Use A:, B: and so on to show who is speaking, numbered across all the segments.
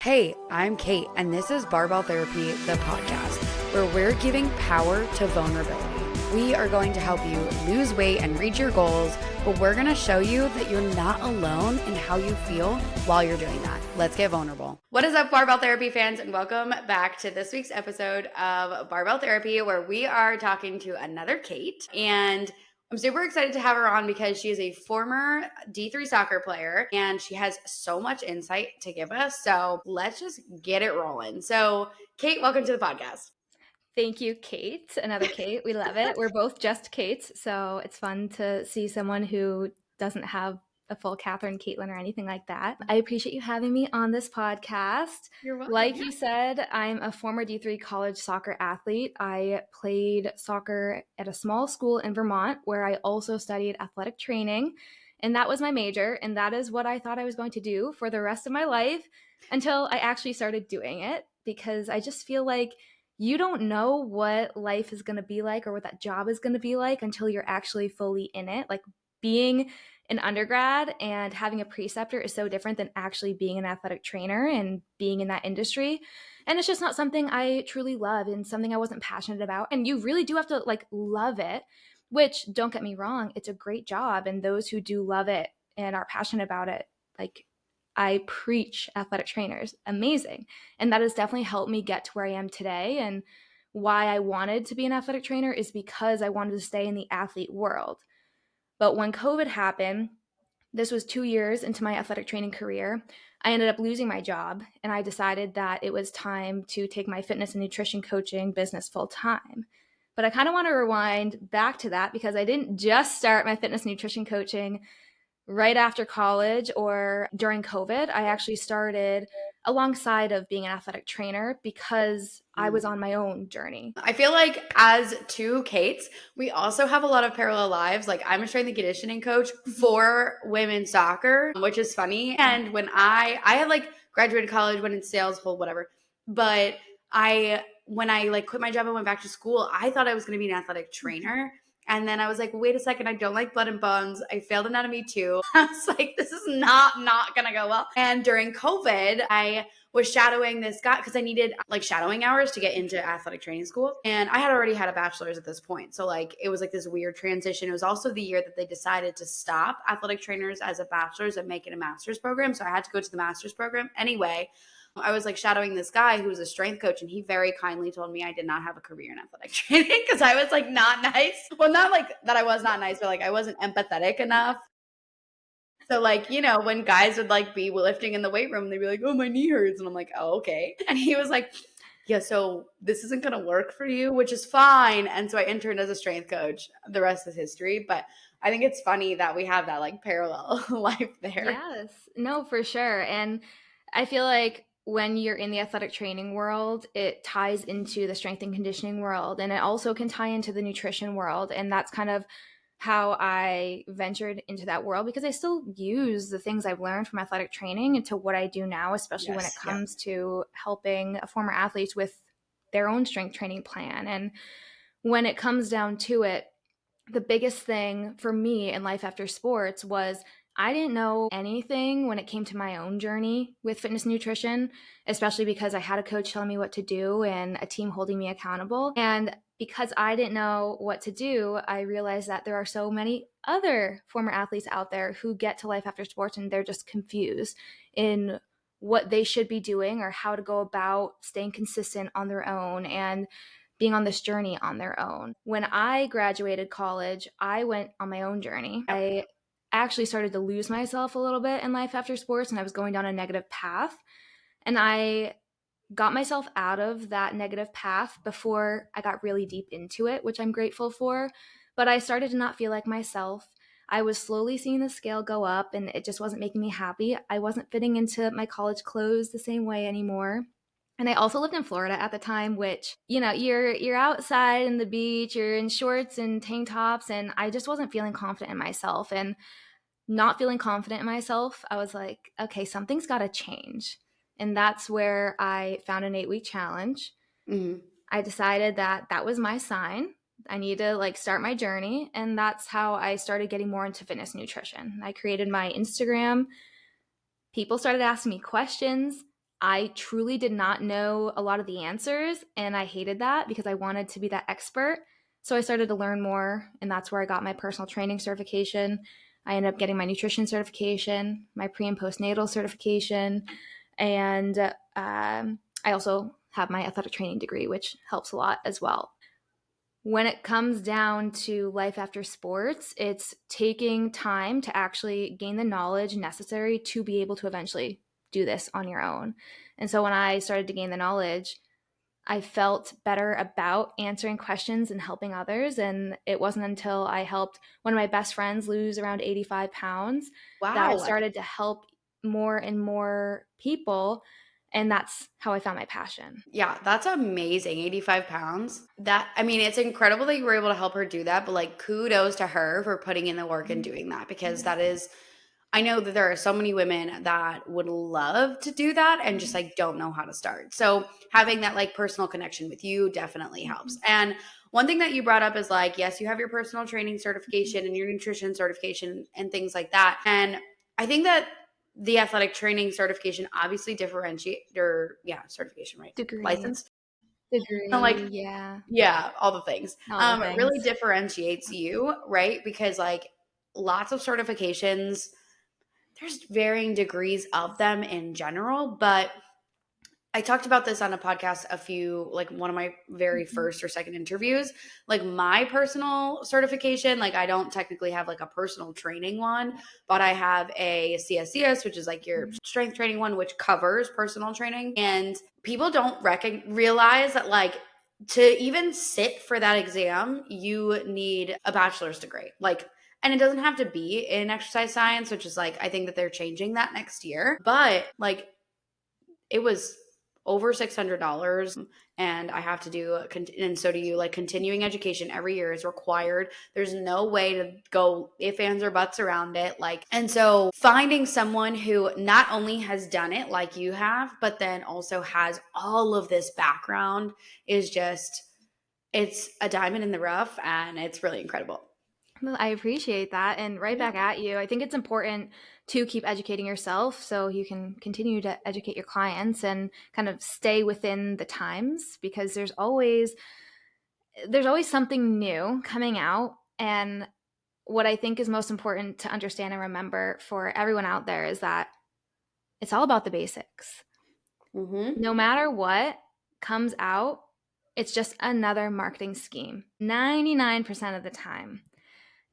A: Hey, I'm Kate, and this is Barbell Therapy, the podcast, where we're giving power to vulnerability. We are going to help you lose weight and reach your goals, but we're going to show you that you're not alone in how you feel while you're doing that. Let's get vulnerable. What is up, Barbell Therapy fans, and welcome back to this week's episode of Barbell Therapy, where we are talking to another Kate, and I'm super excited to have her on because she is a former D3 soccer player and she has so much insight to give us. So let's just get it rolling. So, Kate, welcome to the podcast.
B: Thank you, Kate. Another Kate. We love it. We're both just Kates, so it's fun to see someone who doesn't have a full Catherine, Caitlin, or anything like that. I appreciate you having me on this podcast.
A: You're welcome.
B: Like you said, I'm a former D3 college soccer athlete. I played soccer at a small school in Vermont where I also studied athletic training, and that was my major, and that is what I thought I was going to do for the rest of my life until I actually started doing it, because I just feel like you don't know what life is going to be like or what that job is going to be like until you're actually fully in it. Like, being an undergrad and having a preceptor is so different than actually being an athletic trainer and being in that industry. And it's just not something I truly love and something I wasn't passionate about. And you really do have to love it, which, don't get me wrong, it's a great job. And those who do love it and are passionate about it, I preach athletic trainers, amazing. And that has definitely helped me get to where I am today. And why I wanted to be an athletic trainer is because I wanted to stay in the athlete world. But when COVID happened, this was 2 years into my athletic training career, I ended up losing my job, and I decided that it was time to take my fitness and nutrition coaching business full time. But I kind of want to rewind back to that because I didn't just start my fitness and nutrition coaching right after college or during COVID. I actually started alongside of being an athletic trainer because I was on my own journey.
A: I feel like as two Kates, we also have a lot of parallel lives. Like, I'm a strength and conditioning coach for women's soccer, which is funny. And when I had graduated college, went in sales, whatever. But when I quit my job and went back to school, I thought I was going to be an athletic trainer. And then I was like, wait a second, I don't like blood and bones. I failed anatomy too. I was like, this is not going to go well. And during COVID, I was shadowing this guy because I needed shadowing hours to get into athletic training school. And I had already had a bachelor's at this point. So it was this weird transition. It was also the year that they decided to stop athletic trainers as a bachelor's and make it a master's program. So I had to go to the master's program anyway. I was shadowing this guy who was a strength coach, and he very kindly told me I did not have a career in athletic training because I was not nice. Well, not that I was not nice, but I wasn't empathetic enough. So when guys would be lifting in the weight room, they'd be like, oh, my knee hurts. And I'm like, oh, okay. And he was like, yeah, so this isn't going to work for you, which is fine. And so I interned as a strength coach. The rest is history. But I think it's funny that we have that parallel life there.
B: Yes, no, for sure. And I feel like when you're in the athletic training world, it ties into the strength and conditioning world, and it also can tie into the nutrition world. And that's kind of how I ventured into that world, because I still use the things I've learned from athletic training into what I do now, especially when it comes to helping former athletes with their own strength training plan. And when it comes down to it, the biggest thing for me in life after sports was I didn't know anything when it came to my own journey with fitness and nutrition, especially because I had a coach telling me what to do and a team holding me accountable. And because I didn't know what to do, I realized that there are so many other former athletes out there who get to life after sports and they're just confused in what they should be doing or how to go about staying consistent on their own and being on this journey on their own. When I graduated college, I went on my own journey. I actually started to lose myself a little bit in life after sports, and I was going down a negative path. And I got myself out of that negative path before I got really deep into it, which I'm grateful for. But I started to not feel like myself. I was slowly seeing the scale go up, and it just wasn't making me happy. I wasn't fitting into my college clothes the same way anymore. And I also lived in Florida at the time, which, you're outside in the beach, you're in shorts and tank tops, and I just wasn't feeling confident in myself. And not feeling confident in myself, I was like, okay, something's got to change. And that's where I found an 8-week challenge.
A: Mm-hmm.
B: I decided that was my sign. I need to start my journey. And that's how I started getting more into fitness and nutrition. I created my Instagram. People started asking me questions. I truly did not know a lot of the answers, and I hated that because I wanted to be that expert. So I started to learn more, and that's where I got my personal training certification. I ended up getting my nutrition certification, my pre and postnatal certification, and I also have my athletic training degree, which helps a lot as well. When it comes down to life after sports, it's taking time to actually gain the knowledge necessary to be able to eventually do this on your own. And so when I started to gain the knowledge, I felt better about answering questions and helping others. And it wasn't until I helped one of my best friends lose around 85 pounds that I
A: Wow.
B: started to help more and more people. And that's how I found my passion.
A: Yeah, that's amazing. 85 pounds. That, I mean, it's incredible that you were able to help her do that, but like kudos to her for putting in the work and doing that, because that is, I know that there are so many women that would love to do that and just like don't know how to start. So having that like personal connection with you definitely helps. And one thing that you brought up is like, yes, you have your personal training certification and your nutrition certification and things like that. And I think that the athletic training certification obviously differentiate or yeah, certification, right?
B: Degree.
A: License. Like,
B: Degree, yeah.
A: yeah, all the things.
B: All the
A: It really
B: things.
A: differentiates you, right? Because like lots of certifications, there's varying degrees of them in general, but I talked about this on a podcast like one of my very
B: Mhm.
A: first or second interviews. Like my personal certification, like I don't technically have like a personal training one, but I have a CSCS, which is like your strength training one, which covers personal training. And people don't realize that like to even sit for that exam, you need a bachelor's degree. Like, and it doesn't have to be in exercise science, which is like, I think that they're changing that next year. But like, it was over $600, and I have to do and so do you. Like continuing education every year is required. There's no way to go if ands or buts around it. Like, and so finding someone who not only has done it like you have, but then also has all of this background is just, it's a diamond in the rough, and it's really incredible.
B: Well, I appreciate that. And right
A: Yeah.
B: back at you. I think it's important to keep educating yourself so you can continue to educate your clients and kind of stay within the times because there's always something new coming out. And what I think is most important to understand and remember for everyone out there is that it's all about the basics.
A: Mm-hmm.
B: No matter what comes out, it's just another marketing scheme 99% of the time.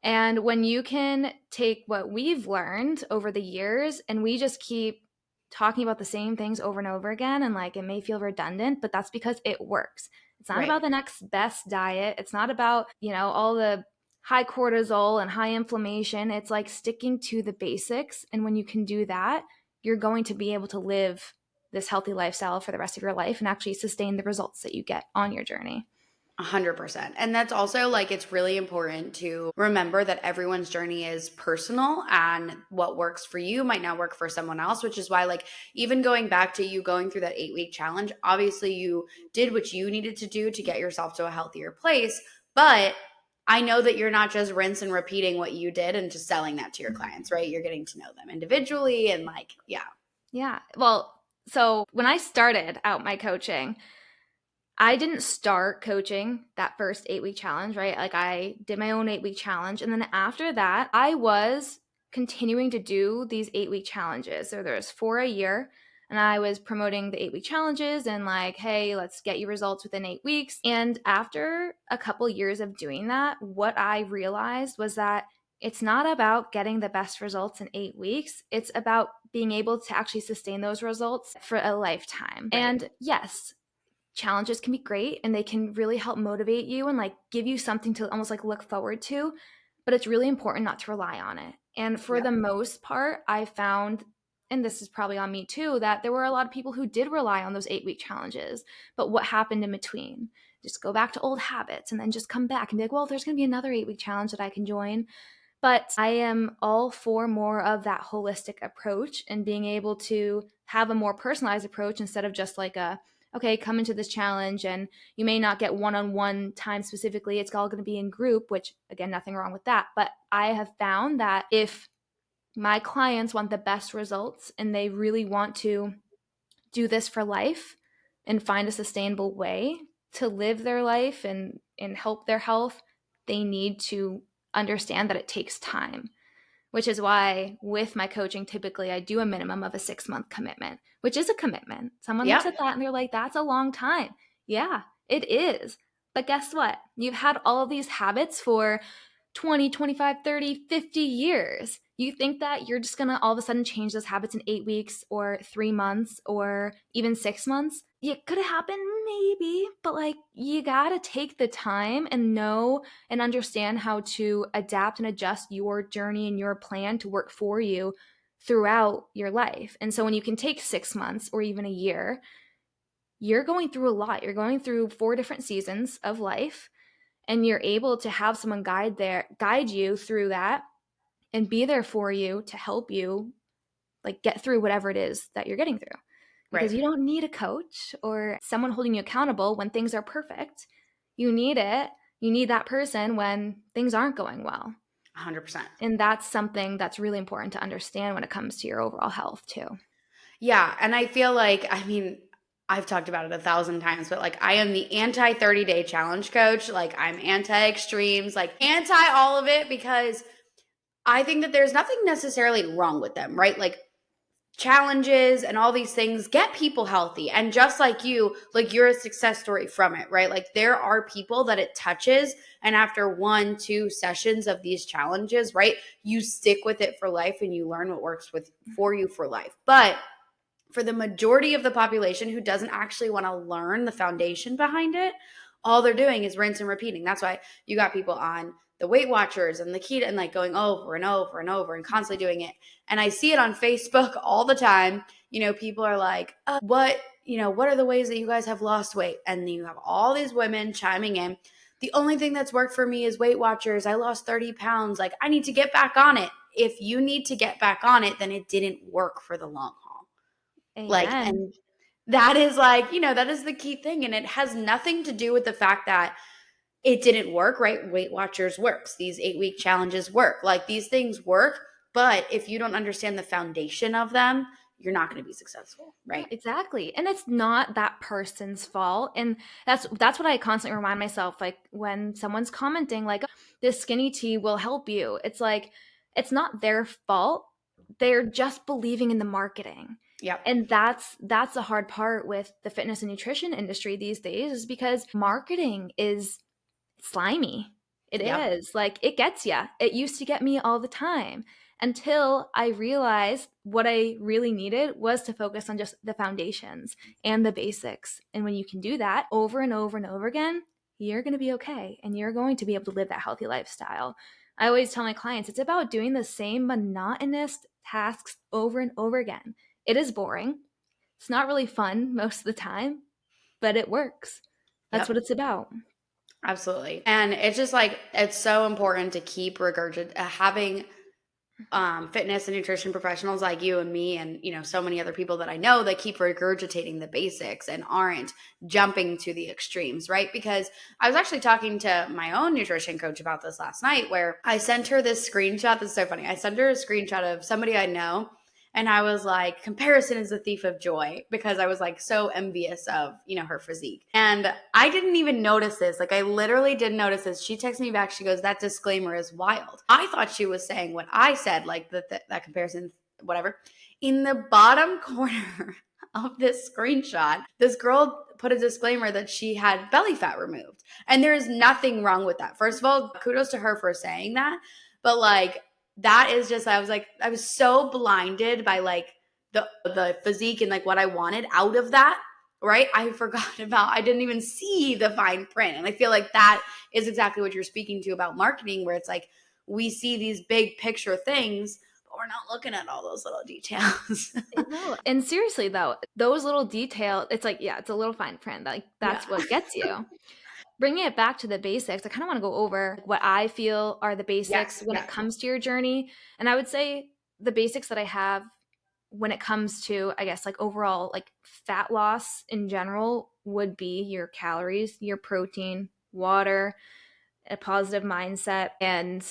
B: And when you can take what we've learned over the years and we just keep talking about the same things over and over again, and like it may feel redundant, but that's because it works. It's not
A: Right.
B: about the next best diet. It's not about, all the high cortisol and high inflammation. It's like sticking to the basics. And when you can do that, you're going to be able to live this healthy lifestyle for the rest of your life and actually sustain the results that you get on your journey.
A: 100%. And that's also like, it's really important to remember that everyone's journey is personal, and what works for you might not work for someone else, which is why, like, even going back to you going through that 8-week challenge, obviously you did what you needed to do to get yourself to a healthier place. But I know that you're not just rinse and repeating what you did and just selling that to your clients, right? You're getting to know them individually and like, yeah.
B: Yeah. Well, so when I started out my coaching, I didn't start coaching that first 8-week challenge, right? Like I did my own 8-week challenge. And then after that, I was continuing to do these 8-week challenges. So there's 4 a year. And I was promoting the 8-week challenges and like, hey, let's get you results within 8 weeks. And after a couple years of doing that, what I realized was that it's not about getting the best results in 8 weeks. It's about being able to actually sustain those results for a lifetime.
A: Right.
B: And yes, challenges can be great and they can really help motivate you and like give you something to almost like look forward to, but it's really important not to rely on it. And for
A: Yep.
B: the most part, I found, and this is probably on me too, that there were a lot of people who did rely on those 8-week challenges. But what happened in between? Just go back to old habits and then just come back and be like, well, there's going to be another 8-week challenge that I can join. But I am all for more of that holistic approach and being able to have a more personalized approach instead of just like okay, come into this challenge and you may not get one-on-one time specifically. It's all going to be in group, which again, nothing wrong with that. But I have found that if my clients want the best results and they really want to do this for life and find a sustainable way to live their life and help their health, they need to understand that it takes time, which is why with my coaching, typically I do a minimum of a 6-month commitment, which is a commitment. Someone looks
A: Yep.
B: at that and they're like, that's a long time. Yeah, it is. But guess what? You've had all of these habits for 20, 25, 30, 50 years. You think that you're just going to all of a sudden change those habits in 8 weeks or 3 months or even 6 months? It could happen, maybe, but like you got to take the time and know and understand how to adapt and adjust your journey and your plan to work for you throughout your life. And so when you can take 6 months or even a year, you're going through a lot. You're going through 4 different seasons of life, and you're able to have someone guide you through that and be there for you to help you like get through whatever it is that you're getting through, because
A: Right.
B: you don't need a coach or someone holding you accountable when things are perfect. You need that person when things aren't going well.
A: 100%.
B: And that's something that's really important to understand when it comes to your overall health too.
A: Yeah. And I feel like, I mean, I've talked about it 1,000 times, but like I am the anti 30-day challenge coach. Like I'm anti extremes, like anti all of it, because I think that there's nothing necessarily wrong with them, right? Like challenges and all these things get people healthy. And just like you, like you're a success story from it, right? Like there are people that it touches. And after 1, 2 sessions of these challenges, right, you stick with it for life and you learn what works for you for life. But for the majority of the population who doesn't actually want to learn the foundation behind it, all they're doing is rinse and repeating. That's why you got people on the Weight Watchers and the keto and like going over and over and over and constantly doing it. And I see it on Facebook all the time. You know, people are like, what are the ways that you guys have lost weight? And you have all these women chiming in. The only thing that's worked for me is Weight Watchers. I lost 30 pounds. Like, I need to get back on it. If you need to get back on it, then it didn't work for the long haul. Like,
B: Amen.
A: and that is like, that is the key thing. And it has nothing to do with the fact that it didn't work, right? Weight Watchers works. These 8-week challenges work. Like these things work. But if you don't understand the foundation of them, you're not going to be successful,
B: Yeah,
A: right?
B: exactly. And it's not that person's fault. And that's what I constantly remind myself, like when someone's commenting like this skinny tea will help you. It's like it's not their fault. They're just believing in the marketing.
A: Yep.
B: And that's the hard part with the fitness and nutrition industry these days, is because marketing is slimy. It
A: Yep.
B: is. Like it gets you. It used to get me all the time, until I realized what I really needed was to focus on just the foundations and the basics. And when you can do that over and over and over again, you're going to be okay and you're going to be able to live that healthy lifestyle. I always tell my clients it's about doing the same monotonous tasks over and over again. It is boring. It's not really fun most of the time, but it works. That's
A: Yep.
B: what it's about.
A: Absolutely. And it's just like, it's so important to keep having fitness and nutrition professionals like you and me and so many other people that I know that keep regurgitating the basics and aren't jumping to the extremes, right? Because I was actually talking to my own nutrition coach about this last night, where I sent her this screenshot. That's so funny. I sent her a screenshot of somebody I know, and I was like, comparison is the thief of joy, because I was like so envious of, her physique. And I didn't even notice this. Like I literally didn't notice this. She texted me back. She goes, that disclaimer is wild. I thought she was saying what I said, like that comparison, whatever. In the bottom corner of this screenshot, this girl put a disclaimer that she had belly fat removed. And there's nothing wrong with that. First of all, kudos to her for saying that. But like, that is just, I was so blinded by like the physique and like what I wanted out of that, right? I forgot about, I didn't even see the fine print. And I feel like that is exactly what you're speaking to about marketing, where it's like we see these big picture things, but we're not looking at all those little details.
B: No, and seriously though, those little details, it's like, yeah, it's a little fine print. Like
A: Yeah.
B: that's what gets you. Bringing it back to the basics, I kind of want to go over what I feel are the basics
A: Yes.
B: when it
A: Yes.
B: comes to your journey. And I would say the basics that I have when it comes to, I guess, like overall, like fat loss in general would be your calories, your protein, water, a positive mindset, and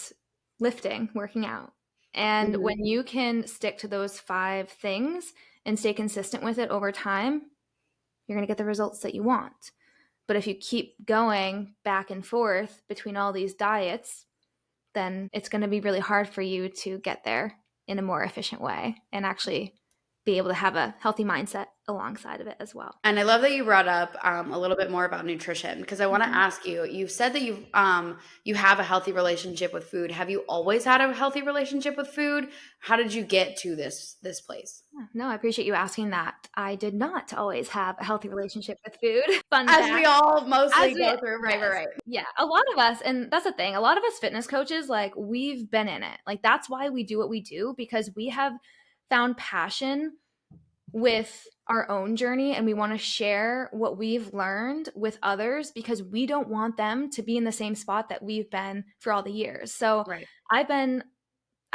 B: lifting, working out. And
A: Mhm.
B: when you can stick to those 5 things, and stay consistent with it over time, you're going to get the results that you want. But if you keep going back and forth between all these diets, then it's going to be really hard for you to get there in a more efficient way and actually be able to have a healthy mindset alongside of it as well.
A: And I love that you brought up a little bit more about nutrition, because I want to ask you. You said that you have a healthy relationship with food. Have you always had a healthy relationship with food? How did you get to this place?
B: No, I appreciate you asking that. I did not always have a healthy relationship with food. Fun
A: As
B: fact.
A: we all mostly
B: As we,
A: go through, right,
B: yes,
A: right.
B: yeah, a lot of us, and that's the thing, a lot of us fitness coaches, like, we've been in it. Like, that's why we do what we do, because we have found passion with our own journey, and we want to share what we've learned with others, because we don't want them to be in the same spot that we've been for all the years. So
A: Right.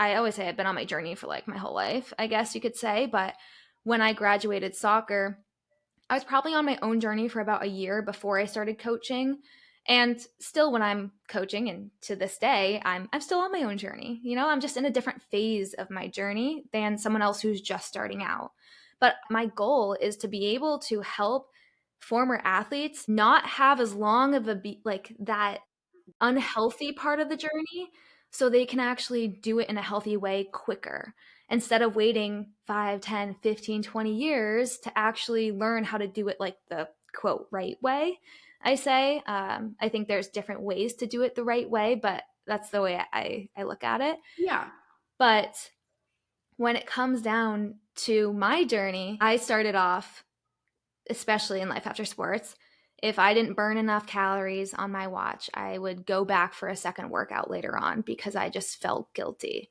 B: I always say I've been on my journey for like my whole life, I guess you could say. But when I graduated soccer, I was probably on my own journey for about a year before I started coaching. And still, when I'm coaching, and to this day, I'm still on my own journey. You know, I'm just in a different phase of my journey than someone else who's just starting out. But my goal is to be able to help former athletes not have as long of like that unhealthy part of the journey, so they can actually do it in a healthy way quicker, instead of waiting 5, 10, 15, 20 years to actually learn how to do it like the quote right way. I say, I think there's different ways to do it the right way, but that's the way I look at it.
A: Yeah.
B: But when it comes down to my journey, I started off, especially in life after sports, if I didn't burn enough calories on my watch, I would go back for a second workout later on because I just felt guilty.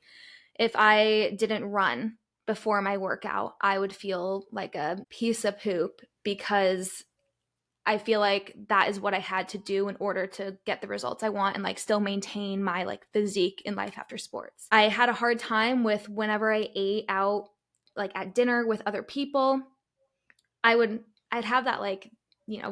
B: If I didn't run before my workout, I would feel like a piece of poop, because I feel like that is what I had to do in order to get the results I want and like still maintain my like physique in life after sports. I had a hard time with whenever I ate out, like at dinner with other people, I'd have that like,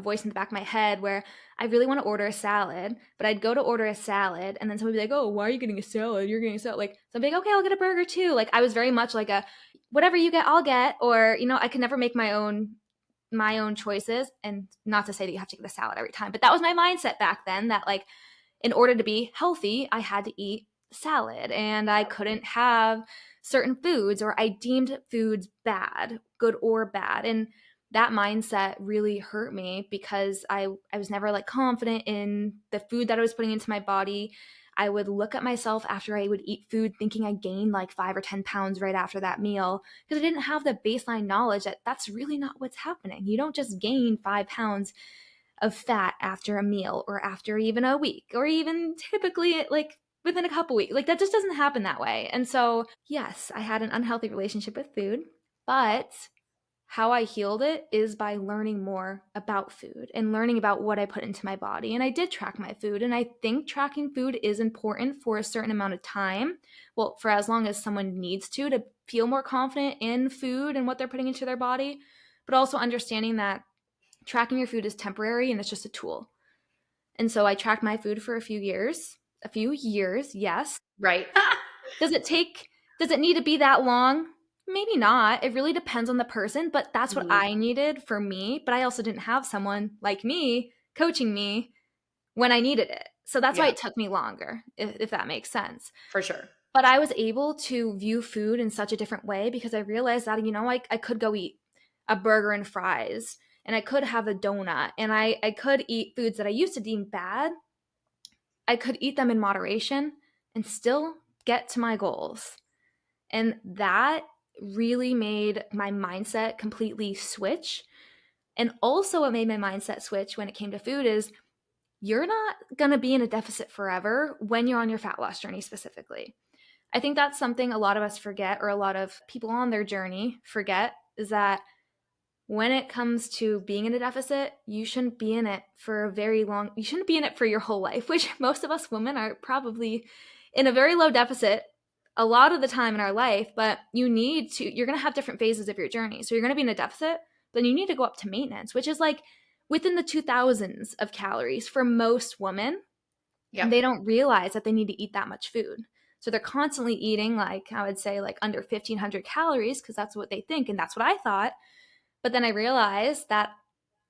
B: voice in the back of my head where I really want to order a salad, but I'd go to order a salad and then someone would be like, "Oh, why are you getting a salad? You're getting a salad." Like, so I'd be like, "Okay, I'll get a burger too." Like, I was very much like a whatever you get, I'll get, or I could never make my own choices. And not to say that you have to get a salad every time, but that was my mindset back then, that like in order to be healthy, I had to eat salad and I couldn't have certain foods, or I deemed foods bad, good or bad. And that mindset really hurt me because I was never like confident in the food that I was putting into my body. I would look at myself after I would eat food thinking I gained like 5 or 10 pounds right after that meal, because I didn't have the baseline knowledge that that's really not what's happening. You don't just gain 5 pounds of fat after a meal or after even a week or even typically like within a couple weeks. Like, that just doesn't happen that way. And so, yes, I had an unhealthy relationship with food, but how I healed it is by learning more about food and learning about what I put into my body. And I did track my food. And I think tracking food is important for a certain amount of time. Well, for as long as someone needs to feel more confident in food and what they're putting into their body, but also understanding that tracking your food is temporary and it's just a tool. And so I tracked my food for a few years, yes.
A: Right.
B: Does it need to be that long? Maybe not. It really depends on the person, but that's what
A: Mhm.
B: I needed for me. But I also didn't have someone like me coaching me when I needed it. So that's why
A: Yeah,
B: it took me longer, if that makes sense.
A: for sure.
B: But I was able to view food in such a different way because I realized that, I could go eat a burger and fries, and I could have a donut, and I could eat foods that I used to deem bad. I could eat them in moderation and still get to my goals. And that really made my mindset completely switch. And also, what made my mindset switch when it came to food is you're not going to be in a deficit forever when you're on your fat loss journey specifically. I think that's something a lot of us forget, or a lot of people on their journey forget, is that when it comes to being in a deficit, you shouldn't be in it for you shouldn't be in it for your whole life, which most of us women are probably in a very low deficit a lot of the time in our life, but you're going to have different phases of your journey. So you're going to be in a deficit, then you need to go up to maintenance, which is like within the 2000s of calories for most women.
A: Yep.
B: They don't realize that they need to eat that much food. So they're constantly eating, like, I would say, like under 1,500 calories, because that's what they think. And that's what I thought. But then I realized that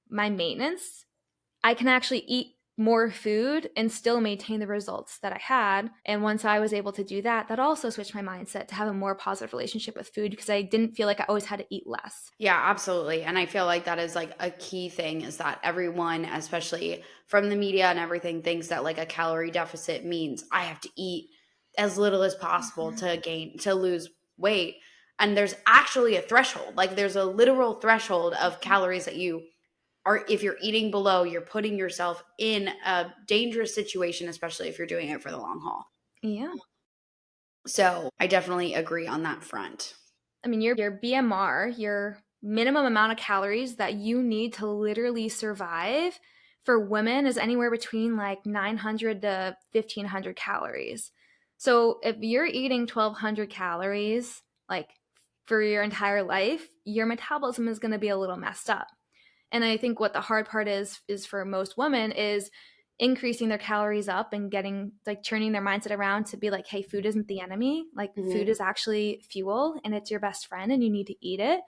B: my maintenance, I can actually eat more food and still maintain the results that I had. And once I was able to do that, that also switched my mindset to have a more positive relationship with food, because I didn't feel like I always had to eat less.
A: Yeah, absolutely. And I feel like that is like a key thing is that everyone, especially from the media and everything, thinks that like a calorie deficit means I have to eat as little as possible to lose weight. And there's actually a threshold. Like there's a literal threshold of calories that you are, if you're eating below, you're putting yourself in a dangerous situation, especially if you're doing it for the long haul.
B: Yeah.
A: So I definitely agree on that front.
B: I mean, your BMR, your minimum amount of calories that you need to literally survive for women is anywhere between like 900 to 1,500 calories. So if you're eating 1,200 calories, like for your entire life, your metabolism is going to be a little messed up. And I think what the hard part is for most women is increasing their calories up and getting like turning their mindset around to be like, hey, food isn't the enemy. Like food is actually fuel and it's your best friend and you need to eat it.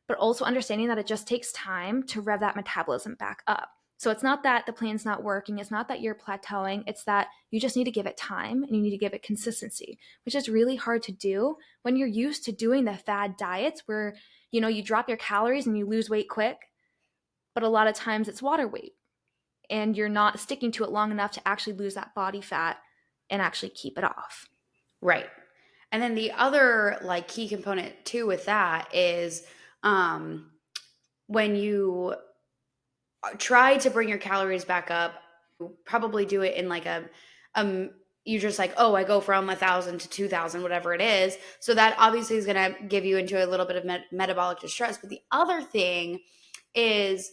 B: But also understanding that it just takes time to rev that metabolism back up. So it's not that the plan's not working. It's not that you're plateauing. It's that you just need to give it time and you need to give it consistency, which is really hard to do when you're used to doing the fad diets where, you know, you drop your calories and you lose weight quick. But a lot of times it's water weight and you're not sticking to it long enough to actually lose that body fat and actually keep it off.
A: Right. And then the other like key component too with that is when you try to bring your calories back up, you probably do it in like a you just like, oh, I go from 1,000 to 2,000, whatever it is. So that obviously is going to give you into a little bit of metabolic distress. But the other thing is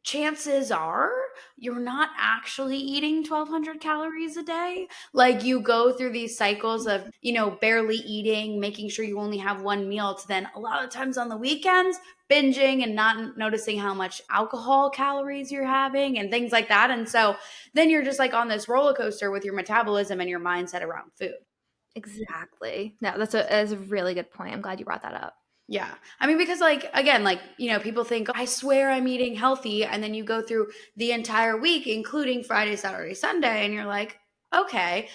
A: chances are you're not actually eating 1,200 calories a day. Like you go through these cycles of, you know, barely eating, making sure you only have one meal, to then a lot of times on the weekends binging and not noticing how much alcohol calories you're having and things like that. And so then you're just like on this roller coaster with your metabolism and your mindset around food.
B: Exactly. No, that's a really good point. I'm glad you brought that up.
A: Yeah. I mean, because like, again, like, you know, people think, I swear I'm eating healthy. And then you go through the entire week, including Friday, Saturday, Sunday, and you're like, okay,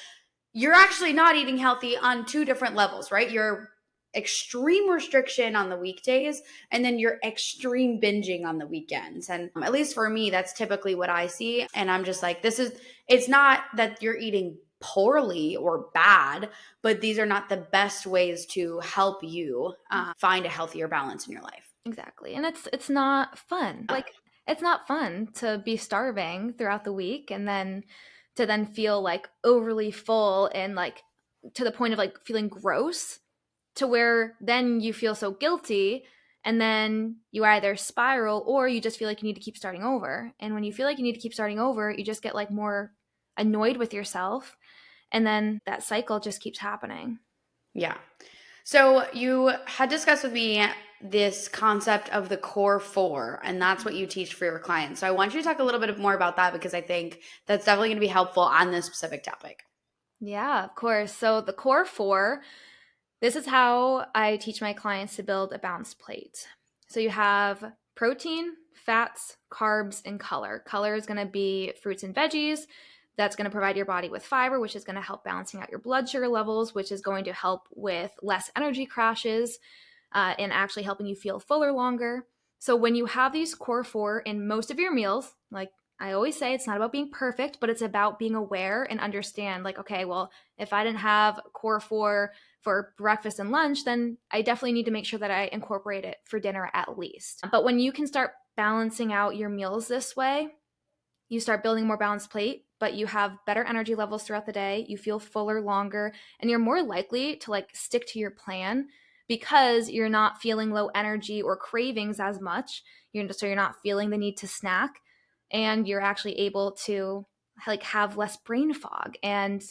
A: you're actually not eating healthy on two different levels, right? You're extreme restriction on the weekdays and then you're extreme binging on the weekends. And at least for me, that's typically what I see. And I'm just like, it's not that you're eating poorly or bad, but these are not the best ways to help you find a healthier balance in your life.
B: Exactly. And it's not fun. Like it's not fun to be starving throughout the week and then to then feel like overly full and like to the point of like feeling gross, to where then you feel so guilty and then you either spiral or you just feel like you need to keep starting over. And when you feel like you need to keep starting over, you just get like more annoyed with yourself and then that cycle just keeps happening.
A: Yeah. So you had discussed with me this concept of the core four, and that's what you teach for your clients. So I want you to talk a little bit more about that because I think that's definitely going to be helpful on this specific topic.
B: Yeah, of course. So the core four, this is how I teach my clients to build a balanced plate. So you have protein, fats, carbs, and color. Color is going to be fruits and veggies. That's going to provide your body with fiber, which is going to help balancing out your blood sugar levels, which is going to help with less energy crashes and actually helping you feel fuller longer. So when you have these core four in most of your meals, like I always say, it's not about being perfect, but it's about being aware and understand like, okay, well, if I didn't have core four for breakfast and lunch, then I definitely need to make sure that I incorporate it for dinner at least. But when you can start balancing out your meals this way, you start building a more balanced plate, but you have better energy levels throughout the day, you feel fuller longer, and you're more likely to like stick to your plan because you're not feeling low energy or cravings as much. So you're not feeling the need to snack and you're actually able to like have less brain fog and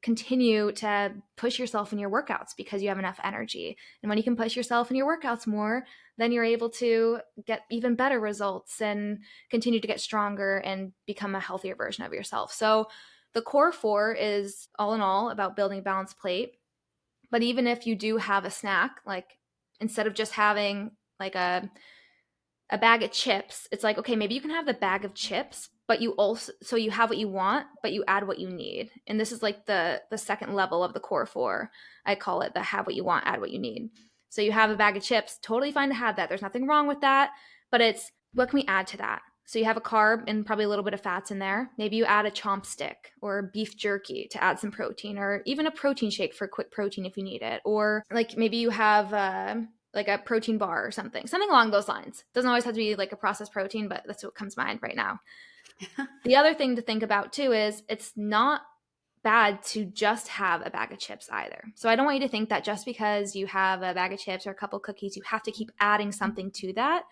B: continue to push yourself in your workouts because you have enough energy. And when you can push yourself in your workouts more, then you're able to get even better results and continue to get stronger and become a healthier version of yourself. So The core four is all in all about building a balanced plate. But even if you do have a snack, like instead of just having like a bag of chips, it's like, okay, maybe you can have the bag of chips, but you also, so you have what you want, but you add what you need. And this is like the second level of the core four. I call it the have what you want, add what you need. So you have a bag of chips, totally fine to have that. There's nothing wrong with that, but it's what can we add to that? So you have a carb and probably a little bit of fats in there. Maybe you add a chomp stick or beef jerky to add some protein, or even a protein shake for quick protein if you need it. Or like maybe you have like a protein bar or something along those lines. Doesn't always have to be like a processed protein, but that's what comes to mind right now. The other thing to think about too is it's not bad to just have a bag of chips either. So I don't want you to think that just because you have a bag of chips or a couple cookies, you have to keep adding something to that.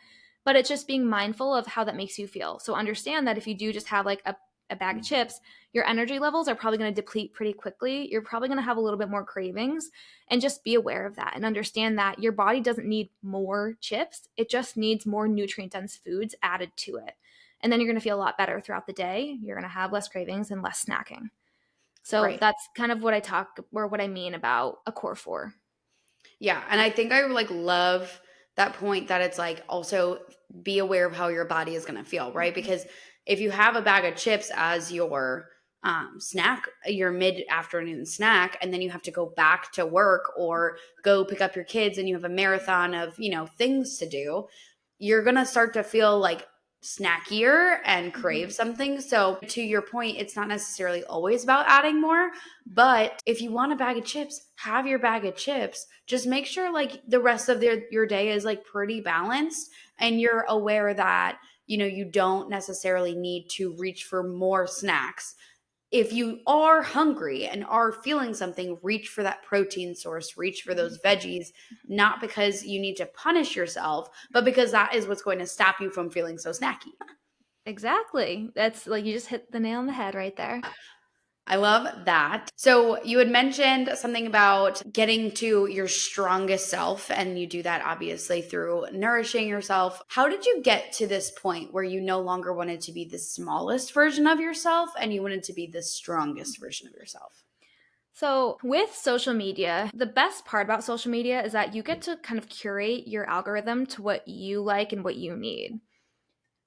B: But it's just being mindful of how that makes you feel. So understand that if you do just have like a bag of chips, your energy levels are probably going to deplete pretty quickly. You're probably going to have a little bit more cravings, and just be aware of that and understand that your body doesn't need more chips. It just needs more nutrient dense foods added to it. And then you're going to feel a lot better throughout the day. You're going to have less cravings and less snacking. So
A: Right.
B: that's kind of what I mean about a core four.
A: Yeah, and I think I like love that point that it's like also be aware of how your body is going to feel, right? Because if you have a bag of chips as your snack, your mid-afternoon snack, and then you have to go back to work or go pick up your kids and you have a marathon of, things to do, you're going to start to feel like snackier and crave something. So to your point, it's not necessarily always about adding more, but if you want a bag of chips, have your bag of chips. Just make sure like the rest of your day is like pretty balanced and you're aware that, you don't necessarily need to reach for more snacks. If you are hungry and are feeling something, reach for that protein source, reach for those veggies, not because you need to punish yourself, but because that is what's going to stop you from feeling so snacky.
B: Exactly. That's like you just hit the nail on the head right there.
A: I love that. So you had mentioned something about getting to your strongest self, and you do that obviously through nourishing yourself. How did you get to this point where you no longer wanted to be the smallest version of yourself and you wanted to be the strongest version of yourself?
B: So, with social media, the best part about social media is that you get to kind of curate your algorithm to what you like and what you need.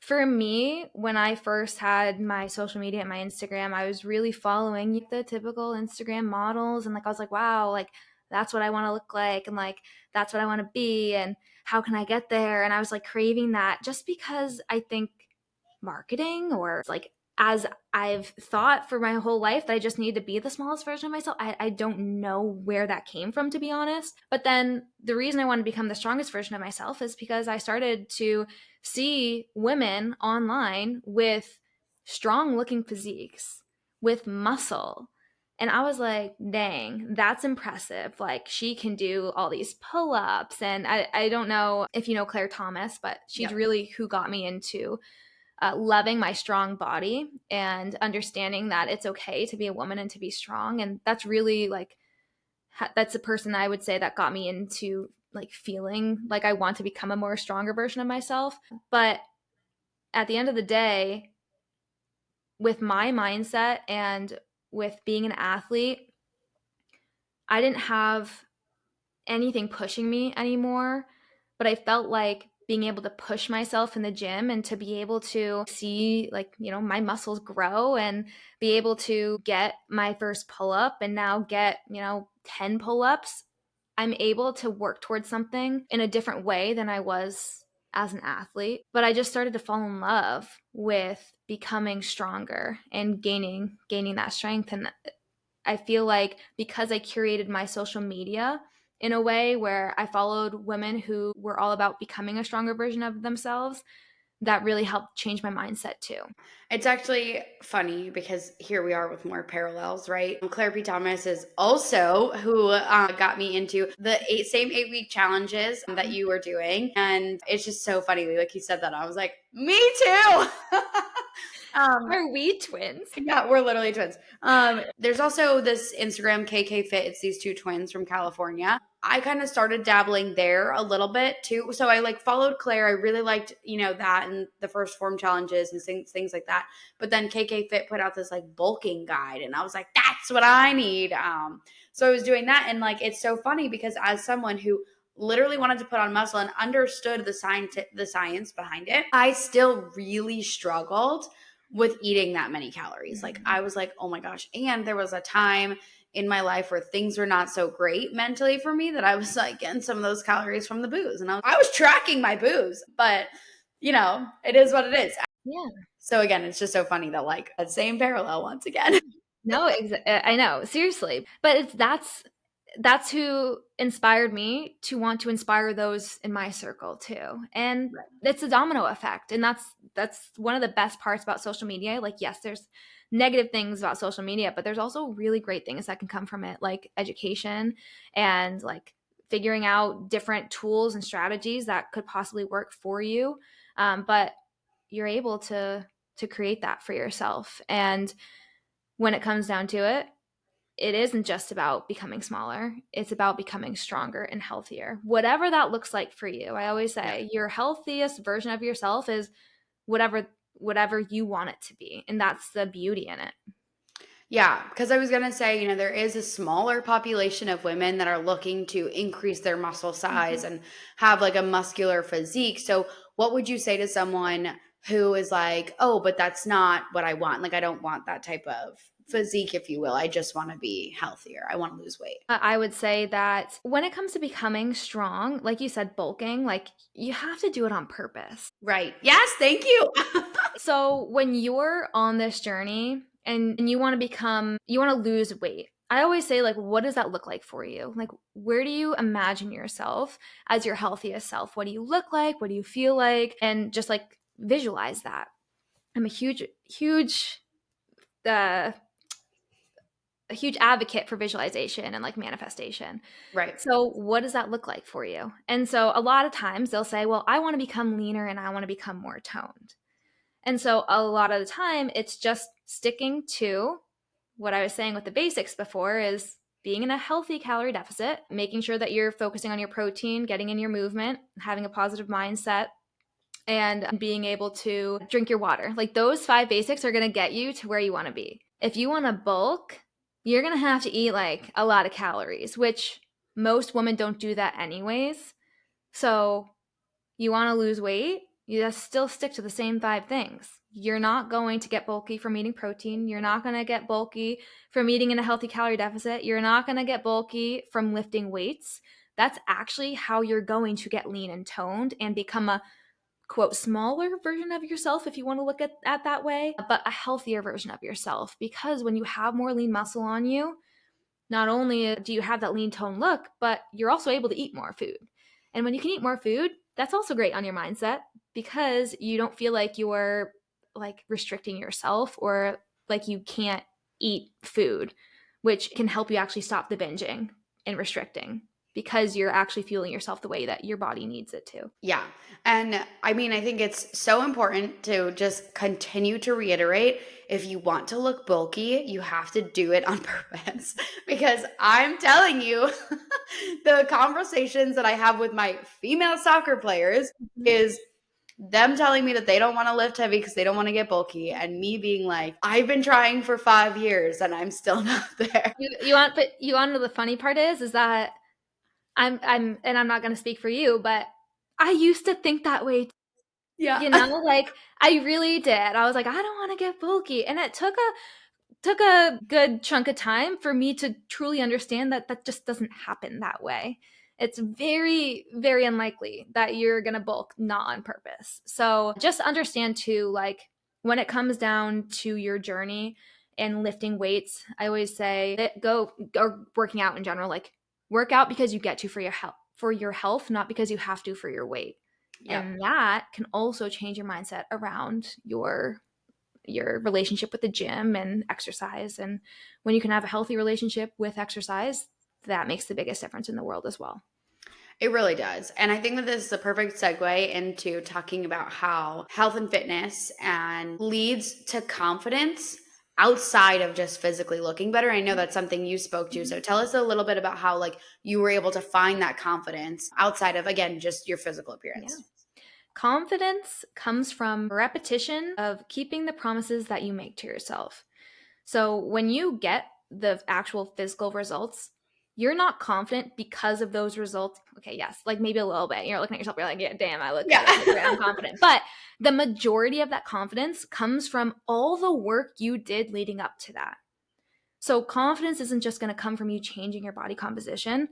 B: For me, when I first had my social media and my Instagram, I was really following the typical Instagram models. And like, I was like, wow, like, that's what I want to look like. And like, that's what I want to be. And how can I get there? And I was like craving that just because I think marketing, or like, as I've thought for my whole life that I just need to be the smallest version of myself. I don't know where that came from, to be honest. But then the reason I want to become the strongest version of myself is because I started to see women online with strong looking physiques, with muscle. And I was like, dang, that's impressive. Like, she can do all these pull ups. And I don't know if you know Claire Thomas, but she's
A: Yep.
B: really who got me into loving my strong body and understanding that it's okay to be a woman and to be strong. And that's really like, that's a person I would say that got me into like feeling like I want to become a more stronger version of myself. But at the end of the day, with my mindset and with being an athlete, I didn't have anything pushing me anymore, but I felt like being able to push myself in the gym and to be able to see like, my muscles grow and be able to get my first pull up and now get, 10 pull ups. I'm able to work towards something in a different way than I was as an athlete. But I just started to fall in love with becoming stronger and gaining that strength. And I feel like because I curated my social media in a way where I followed women who were all about becoming a stronger version of themselves, that really helped change my mindset too.
A: It's actually funny because here we are with more parallels, right? Claire P. Thomas is also who got me into the same 8-week challenges that you were doing. And it's just so funny. Like you said that, I was like, me too.
B: Are we twins?
A: Yeah, we're literally twins. There's also this Instagram KK Fit. It's these two twins from California. I kind of started dabbling there a little bit too. So I like followed Claire. I really liked, that and the first form challenges and things like that. But then KK Fit put out this like bulking guide and I was like, that's what I need. So I was doing that. And like, it's so funny because as someone who literally wanted to put on muscle and understood the science behind it, I still really struggled with eating that many calories. Like I was like, oh my gosh. And there was a time in my life where things were not so great mentally for me that I was like getting some of those calories from the booze. And I was tracking my booze, but it is what it is.
B: Yeah.
A: So again, it's just so funny that like that same parallel once again.
B: No, I know, seriously. But that's who inspired me to want to inspire those in my circle too. And
A: Right.
B: it's a domino effect. And that's one of the best parts about social media. Like, yes, there's negative things about social media, but there's also really great things that can come from it, like education and like figuring out different tools and strategies that could possibly work for you. But you're able to create that for yourself. And when it comes down to it, it isn't just about becoming smaller. It's about becoming stronger and healthier. Whatever that looks like for you. I always say your healthiest version of yourself is whatever you want it to be. And that's the beauty in it.
A: Yeah, because I was going to say, there is a smaller population of women that are looking to increase their muscle size and have like a muscular physique. So, what would you say to someone who is like, oh, but that's not what I want? Like, I don't want that type of physique, if you will. I just want to be healthier. I want to lose weight.
B: I would say that when it comes to becoming strong, like you said, bulking, like you have to do it on purpose.
A: Right. Yes. Thank you.
B: So, when you're on this journey, and you want to lose weight. I always say, like, what does that look like for you? Like, where do you imagine yourself as your healthiest self? What do you look like? What do you feel like? And just like visualize that. I'm a huge a huge advocate for visualization and like manifestation.
A: Right.
B: So, what does that look like for you? And so, a lot of times they'll say, well, I want to become leaner and I want to become more toned. And so a lot of the time it's just sticking to what I was saying with the basics before is being in a healthy calorie deficit, making sure that you're focusing on your protein, getting in your movement, having a positive mindset, and being able to drink your water. Like those 5 basics are going to get you to where you want to be. If you want to bulk, you're going to have to eat like a lot of calories, which most women don't do that anyways. So you want to lose weight, you just still stick to the same 5 things. You're not going to get bulky from eating protein. You're not going to get bulky from eating in a healthy calorie deficit. You're not going to get bulky from lifting weights. That's actually how you're going to get lean and toned and become a quote smaller version of yourself, if you want to look at that way, but a healthier version of yourself. Because when you have more lean muscle on you, not only do you have that lean toned look, but you're also able to eat more food. And when you can eat more food, that's also great on your mindset because you don't feel like you're like restricting yourself or like you can't eat food, which can help you actually stop the binging and restricting because you're actually fueling yourself the way that your body needs it to.
A: Yeah. And I mean, I think it's so important to just continue to reiterate if you want to look bulky, you have to do it on purpose. Because I'm telling you, the conversations that I have with my female soccer players is them telling me that they don't want to lift heavy because they don't want to get bulky, and me being like, I've been trying for 5 years and I'm still not there.
B: You want to know the funny part is that I'm and I'm not going to speak for you, but I used to think that way.
A: Yeah.
B: Like I really did. I was like, I don't want to get bulky. And it took a good chunk of time for me to truly understand that that just doesn't happen that way. It's very, very unlikely that you're going to bulk not on purpose. So just understand too, like when it comes down to your journey and lifting weights, I always say go or working out in general, like work out because you get to for your health, not because you have to for your weight.
A: Yeah.
B: And that can also change your mindset around your relationship with the gym and exercise. And when you can have a healthy relationship with exercise, that makes the biggest difference in the world as well.
A: It really does. And I think that this is a perfect segue into talking about how health and fitness and leads to confidence outside of just physically looking better? I know that's something you spoke to. So tell us a little bit about how like you were able to find that confidence outside of, again, just your physical
B: Yeah.
A: appearance.
B: Confidence comes from repetition of keeping the promises that you make to yourself. So when you get the actual physical results, you're not confident because of those results. Okay, yes, like maybe a little bit. You're looking at yourself, you're like, yeah, damn, I look good.
A: Yeah.
B: Okay, great, I'm confident. But the majority of that confidence comes from all the work you did leading up to that. So confidence isn't just going to come from you changing your body composition.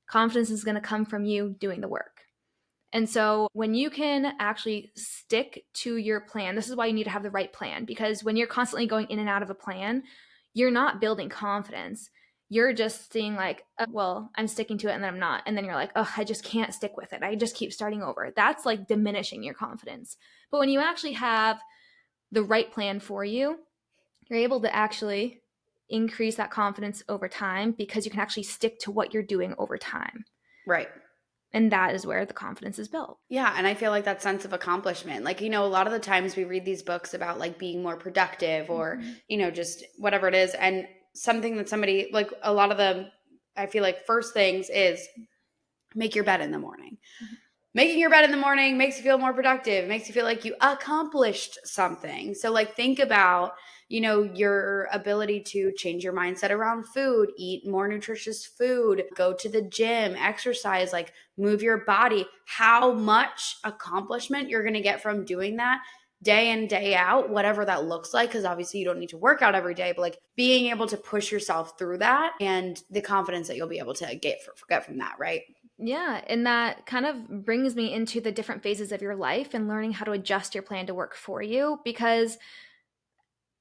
B: Confidence is going to come from you doing the work. And so when you can actually stick to your plan, this is why you need to have the right plan, because when you're constantly going in and out of a plan, you're not building confidence. You're just seeing like, oh, well, I'm sticking to it and then I'm not. And then you're like, oh, I just can't stick with it. I just keep starting over. That's like diminishing your confidence. But when you actually have the right plan for you, you're able to actually increase that confidence over time because you can actually stick to what you're doing over time.
A: Right.
B: And that is where the confidence is built.
A: Yeah, and I feel like that sense of accomplishment. Like, a lot of the times we read these books about like being more productive or, just whatever it is. And something that somebody, like a lot of the, I feel like first things is make your bed in the morning. Making your bed in the morning makes you feel more productive, makes you feel like you accomplished something. So like think about, your ability to change your mindset around food, eat more nutritious food, go to the gym, exercise, like move your body, how much accomplishment you're going to get from doing that day in, day out, whatever that looks like. Cause obviously you don't need to work out every day, but like being able to push yourself through that and the confidence that you'll be able to get from that. Right.
B: Yeah, and that kind of brings me into the different phases of your life and learning how to adjust your plan to work for you. Because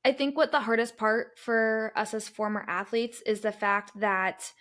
B: I think what the hardest part for us as former athletes is the fact that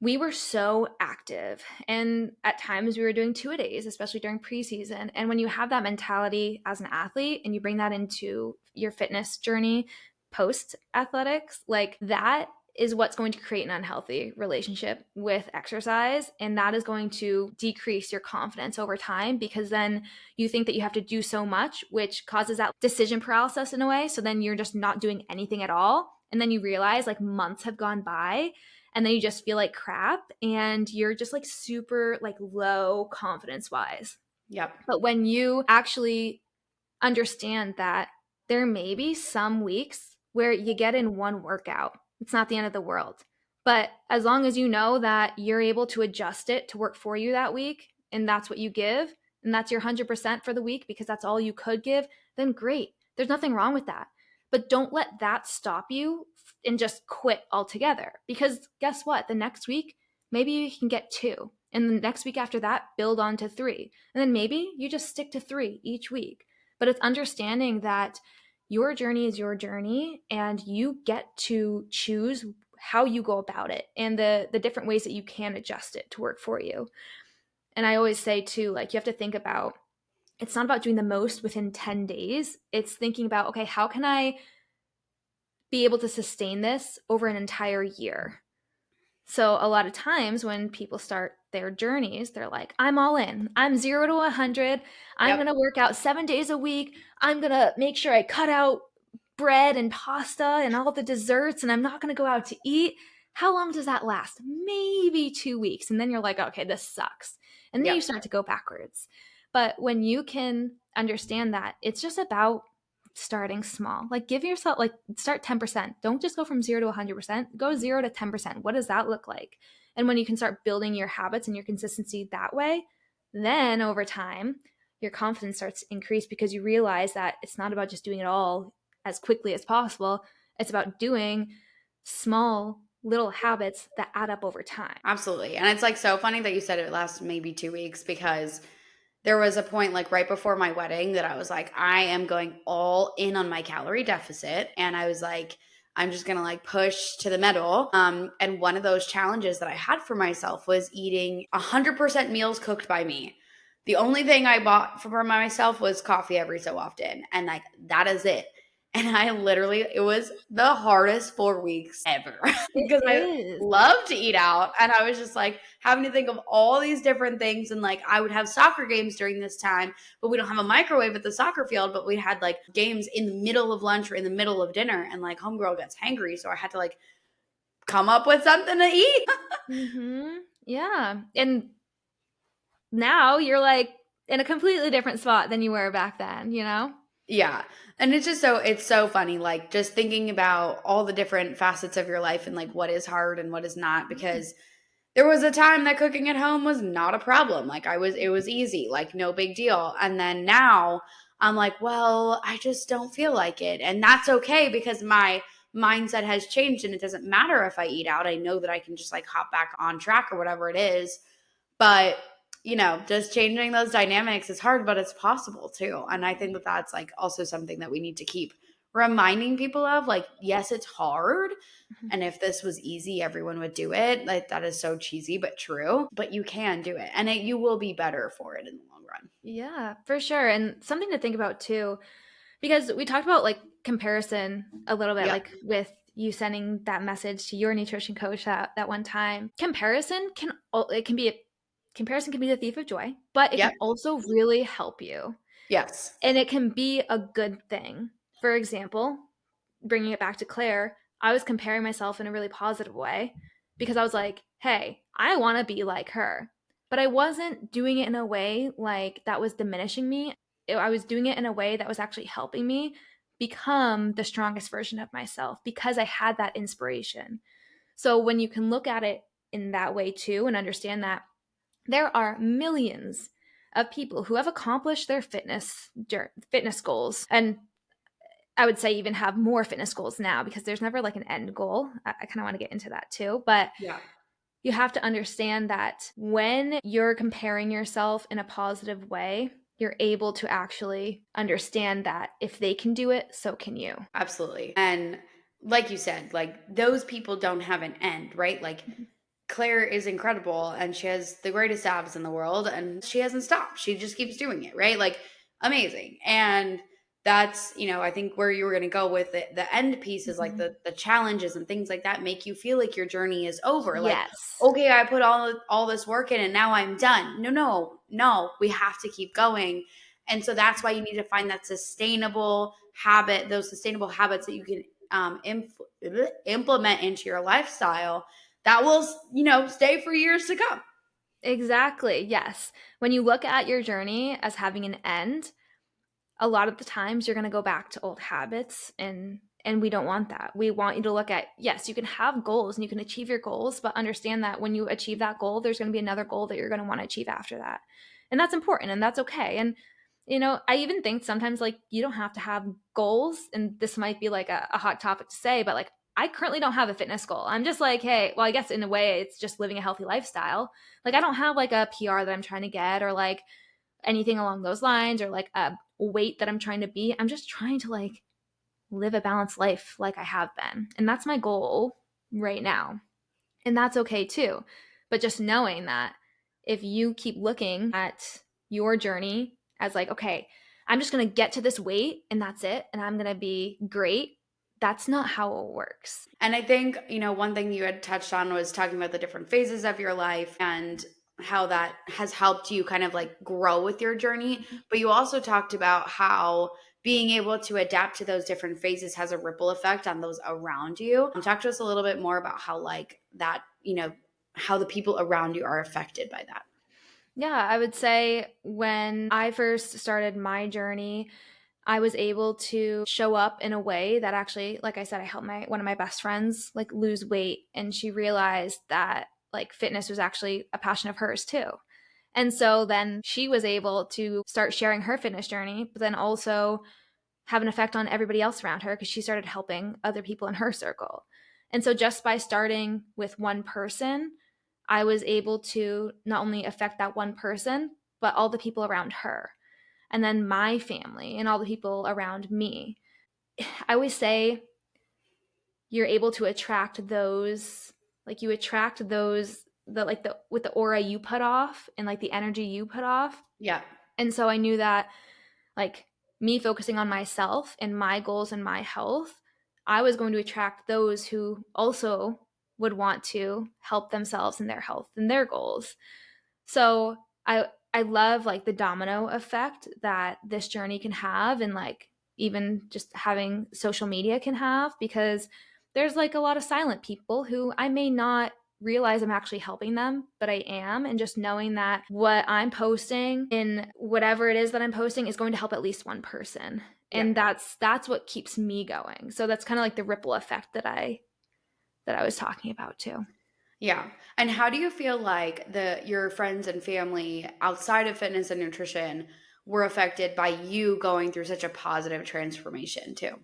B: we were so active. And at times we were doing 2-a-days, especially during preseason. And when you have that mentality as an athlete and you bring that into your fitness journey post athletics, like that is what's going to create an unhealthy relationship with exercise. And that is going to decrease your confidence over time because then you think that you have to do so much, which causes that decision paralysis in a way. So then you're just not doing anything at all. And then you realize like months have gone by and then you just feel like crap and you're just like super like low confidence wise.
A: Yep.
B: But when you actually understand that there may be some weeks where you get in one workout, it's not the end of the world. But as long as you know that you're able to adjust it to work for you that week, and that's what you give, and that's your 100% for the week because that's all you could give, then great. There's nothing wrong with that. But don't let that stop you and just quit altogether. Because guess what? The next week, maybe you can get 2. And the next week after that, build on to 3. And then maybe you just stick to 3 each week. But it's understanding that your journey is your journey and you get to choose how you go about it and the different ways that you can adjust it to work for you. And I always say too, like you have to think about, it's not about doing the most within 10 days. It's thinking about, okay, how can I be able to sustain this over an entire year? So a lot of times when people start their journeys, they're like, I'm all in. I'm 0 to 100. I'm going to work out 7 days a week. I'm going to make sure I cut out bread and pasta and all the desserts, and I'm not going to go out to eat. How long does that last? Maybe 2 weeks. And then you're like, okay, this sucks. And then you start to go backwards. But when you can understand that, it's just about starting small. Like give yourself, like start 10%. Don't just go from 0 to 100%. Go 0 to 10%. What does that look like? And when you can start building your habits and your consistency that way, then over time, your confidence starts to increase because you realize that it's not about just doing it all as quickly as possible. It's about doing small little habits that add up over time.
A: Absolutely. And it's like so funny that you said it lasts maybe 2 weeks because there was a point like right before my wedding that I was like, I am going all in on my calorie deficit. And I was like, I'm just going to like push to the middle. And one of those challenges that I had for myself was eating 100% meals cooked by me. The only thing I bought for myself was coffee every so often. And like, that is it. And it was the hardest 4 weeks ever
B: It
A: because I
B: is.
A: love to eat out. And I was just like having to think of all these different things. And like, I would have soccer games during this time, but we don't have a microwave at the soccer field. But we had like games in the middle of lunch or in the middle of dinner. And like, homegirl gets hangry. So I had to like come up with something to eat.
B: Yeah. And now you're like in a completely different spot than you were back then, you know?
A: Yeah. And it's so funny, like just thinking about all the different facets of your life and like what is hard and what is not, because there was a time that cooking at home was not a problem. Like it was easy, like no big deal. And then now I'm like, well, I just don't feel like it. And that's okay because my mindset has changed and it doesn't matter if I eat out. I know that I can just like hop back on track or whatever it is. But, just changing those dynamics is hard, but it's possible too. And I think that that's like also something that we need to keep reminding people of. Like, yes, it's hard.
B: Mhm.
A: And if this was easy, everyone would do it. Like, that is so cheesy, but true. But you can do it. And you will be better for it in the long run.
B: Yeah, for sure. And something to think about too, because we talked about like comparison a little bit,
A: Yep.
B: like with you sending that message to your nutrition coach that one time. Comparison can be the thief of joy, but it
A: Yep.
B: can also really help you.
A: Yes.
B: And it can be a good thing. For example, bringing it back to Claire, I was comparing myself in a really positive way because I was like, hey, I want to be like her. But I wasn't doing it in a way like that was diminishing me. I was doing it in a way that was actually helping me become the strongest version of myself because I had that inspiration. So when you can look at it in that way too and understand that there are millions of people who have accomplished their fitness goals, and I would say even have more fitness goals now because there's never like an end goal. I kind of want to get into that too. But
A: Yeah.
B: you have to understand that when you're comparing yourself in a positive way, you're able to actually understand that if they can do it, so can you.
A: Absolutely. And like you said, like those people don't have an end, right? Like Claire is incredible and she has the greatest abs in the world and she hasn't stopped. She just keeps doing it, right? Like amazing. And that's, I think where you were going to go with it. The end piece is like
B: Mhm.
A: the challenges and things like that make you feel like your journey is over. Like,
B: Yes,
A: okay, I put all this work in and now I'm done. No, no, no. We have to keep going. And so that's why you need to find that sustainable habit, those sustainable habits that you can implement into your lifestyle that will, stay for years to come.
B: exactly. Yes. When you look at your journey as having an end, a lot of the times you're going to go back to old habits, and we don't want that. We want you to look at, yes, you can have goals and you can achieve your goals, but understand that when you achieve that goal, there's going to be another goal that you're going to want to achieve after that. And that's important and that's okay. And I even think sometimes like you don't have to have goals, and this might be like a hot topic to say, but like I currently don't have a fitness goal. I'm just like, hey, well, I guess in a way it's just living a healthy lifestyle. Like I don't have like a PR that I'm trying to get or like anything along those lines or like a weight that I'm trying to be. I'm just trying to like live a balanced life like I have been. And that's my goal right now. And that's okay too. But just knowing that if you keep looking at your journey as like, okay, I'm just going to get to this weight and that's it, and I'm going to be great, that's not how it works.
A: And I think, one thing you had touched on was talking about the different phases of your life and how that has helped you kind of like grow with your journey. But you also talked about how being able to adapt to those different phases has a ripple effect on those around you. Talk to us a little bit more about how like that, how the people around you are affected by that.
B: Yeah, I would say when I first started my journey, I was able to show up in a way that actually, like I said, I helped my one of my best friends like lose weight, and she realized that like fitness was actually a passion of hers too. And so then she was able to start sharing her fitness journey, but then also have an effect on everybody else around her because she started helping other people in her circle. And so just by starting with one person, I was able to not only affect that one person, but all the people around her, and then my family and all the people around me. I always say you're able to attract those, like you attract those the like the with the aura you put off and like the energy you put off.
A: Yeah.
B: And so I knew that like me focusing on myself and my goals and my health, I was going to attract those who also would want to help themselves and their health and their goals. So I love like the domino effect that this journey can have, and like even just having social media can have, because there's like a lot of silent people who I may not realize I'm actually helping them, but I am. And just knowing that what I'm posting in whatever it is that I'm posting is going to help at least one person.
A: Yeah.
B: And that's what keeps me going. So that's kind of like the ripple effect that I was talking about too.
A: Yeah. And how do you feel like your friends and family outside of fitness and nutrition were affected by you going through such a positive transformation too?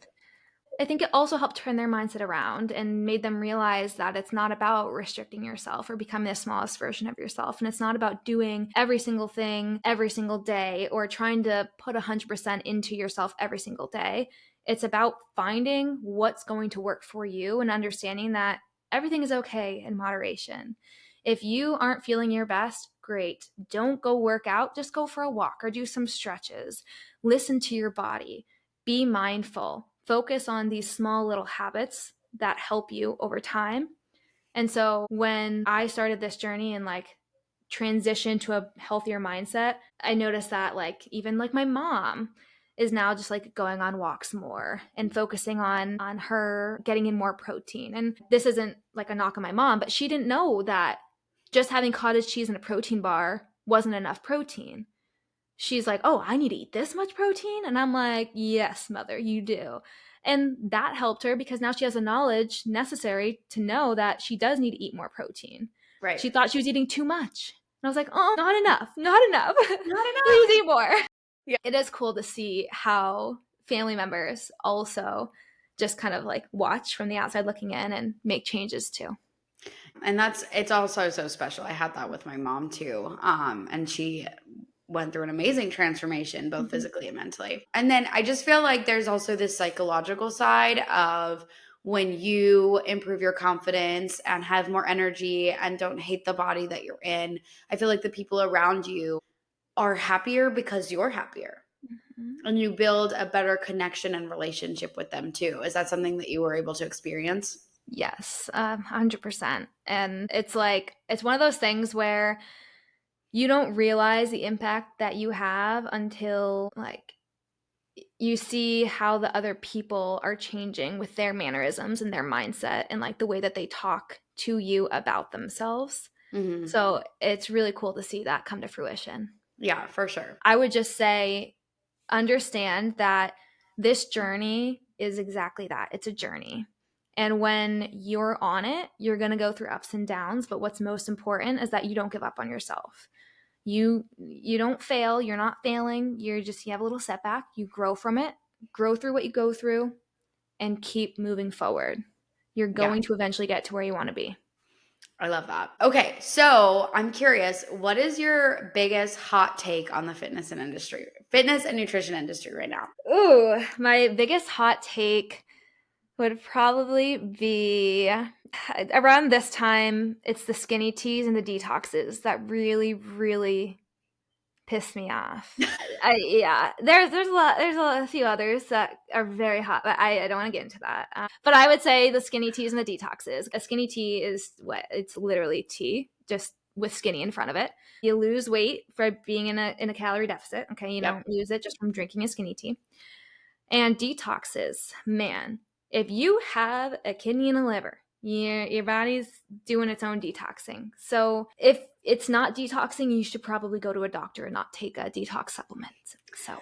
B: I think it also helped turn their mindset around and made them realize that it's not about restricting yourself or becoming the smallest version of yourself. And it's not about doing every single thing every single day or trying to put 100% into yourself every single day. It's about finding what's going to work for you and understanding that everything is okay in moderation. If you aren't feeling your best, great. Don't go work out. Just go for a walk or do some stretches. Listen to your body. Be mindful. Focus on these small little habits that help you over time. And so when I started this journey and like transition to a healthier mindset, I noticed that like even like my mom is now just like going on walks more and focusing on her getting in more protein. And this isn't like a knock on my mom, but she didn't know that just having cottage cheese and a protein bar wasn't enough protein. She's like, "Oh, I need to eat this much protein?" And I'm like, "Yes, mother, you do." And that helped her because now she has the knowledge necessary to know that she does need to eat more protein.
A: Right.
B: She thought she was eating too much. And I was like, "Oh, not enough, not enough.
A: Not
B: Please
A: enough.
B: eat more."
A: Yeah.
B: It is cool to see how family members also just kind of like watch from the outside looking in and make changes too.
A: And it's also so special. I had that with my mom too. And she went through an amazing transformation, both
B: Mhm.
A: physically and mentally. And then I just feel like there's also this psychological side of when you improve your confidence and have more energy and don't hate the body that you're in. I feel like the people around you are happier because you're happier.
B: Mhm.
A: And you build a better connection and relationship with them too. Is that something that you were able to experience?
B: Yes, 100%. And it's like, it's one of those things where you don't realize the impact that you have until like you see how the other people are changing with their mannerisms and their mindset and like the way that they talk to you about themselves.
A: Hmm.
B: So it's really cool to see that come to fruition.
A: Yeah, for sure.
B: I would just say, understand that this journey is exactly that. It's a journey. And when you're on it, you're going to go through ups and downs, but what's most important is that you don't give up on yourself. You don't fail, you're not failing, you have a little setback, you grow from it, grow through what you go through and keep moving forward. You're
A: Yeah.
B: going to eventually get to where you want to be.
A: I love that. Okay, so I'm curious, what is your biggest hot take on the fitness and nutrition industry right now?
B: Ooh, my biggest hot take would probably be around this time. It's the skinny teas and the detoxes that really, really piss me off. Yeah, there's a few others that are very hot, but I don't want to get into that. But I would say the skinny teas and the detoxes. A skinny tea is what it's literally tea, just with skinny in front of it. You lose weight for being in a calorie deficit. Okay, you
A: Yep.
B: don't lose it just from drinking a skinny tea. And detoxes, man, if you have a kidney and a liver, your body's doing its own detoxing. So if it's not detoxing, you should probably go to a doctor and not take a detox supplement. So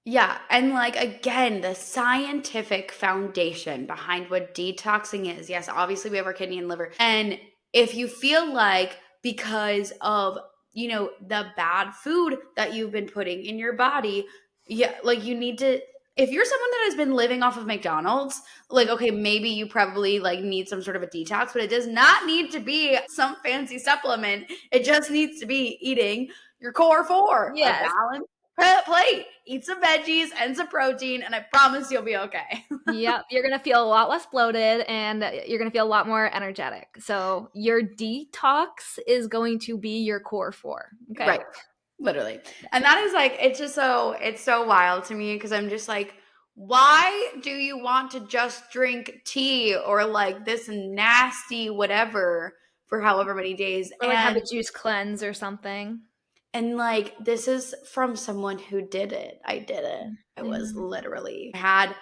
A: Yeah, and like again, the scientific foundation behind what detoxing is. Yes, obviously we have our kidney and liver. And if you feel like because of, the bad food that you've been putting in your body, yeah, like you need to if you're someone that has been living off of McDonald's, like okay, maybe you probably like need some sort of a detox, but it does not need to be some fancy supplement. It just needs to be eating your core four, a
B: yes,
A: balanced plate. Eat some veggies and some protein, and I promise you'll be okay.
B: yep, you're gonna feel a lot less bloated and you're gonna feel a lot more energetic. So your detox is going to be your core four. Okay.
A: Right. Literally. And that is like, it's so wild to me because I'm just like, why do you want to just drink tea or like this nasty whatever for however many days?
B: Or like have a juice cleanse or something.
A: And like, this is from someone who did it. I did it. It was literally, I had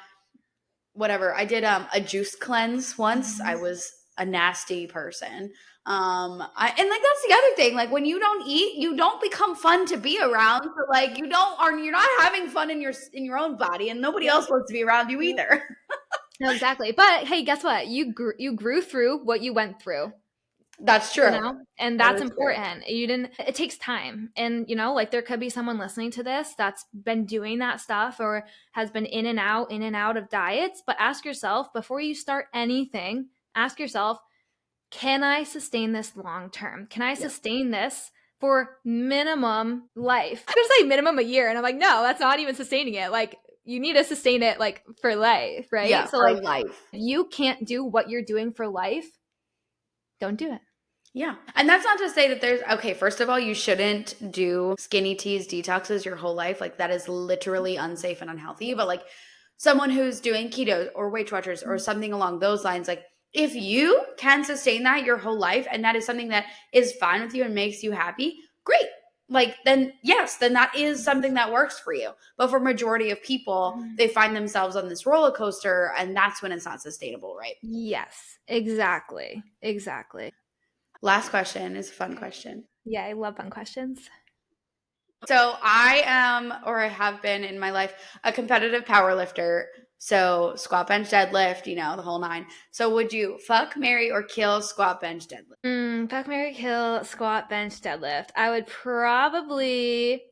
A: whatever. I did a juice cleanse once. I was a nasty person. And like that's the other thing. Like when you don't eat, you don't become fun to be around. So like you're not having fun in your own body, and nobody else wants to be around you either.
B: No, exactly. But hey, guess what? You grew through what you went through.
A: That's true.
B: You know? And that's important. It takes time. And, you know, like there could be someone listening to this that's been doing that stuff or has been in and out of diets. But ask yourself before you start anything, ask yourself, can I sustain this long term? Can I sustain this for minimum life? I'm going to say minimum a year. And I'm like, no, that's not even sustaining it. Like, you need to sustain it like for life, right?
A: Yeah,
B: so
A: for
B: like
A: life.
B: If you can't do what you're doing for life, don't do it.
A: Yeah. And that's not to say that okay, first of all, you shouldn't do skinny teas, detoxes your whole life. Like that is literally unsafe and unhealthy. But like someone who's doing keto or Weight Watchers or something along those lines, like if you can sustain that your whole life and that is something that is fine with you and makes you happy, great. Like then yes, then that is something that works for you. But for majority of people, they find themselves on this roller coaster and that's when it's not sustainable, right?
B: Yes, exactly.
A: Last question is a fun question.
B: Yeah, I love fun questions.
A: So I am, or I have been in my life, a competitive power lifter. So squat, bench, deadlift, the whole nine. So would you fuck, marry, or kill squat, bench, deadlift?
B: Fuck, marry, kill, squat, bench, deadlift. I would probably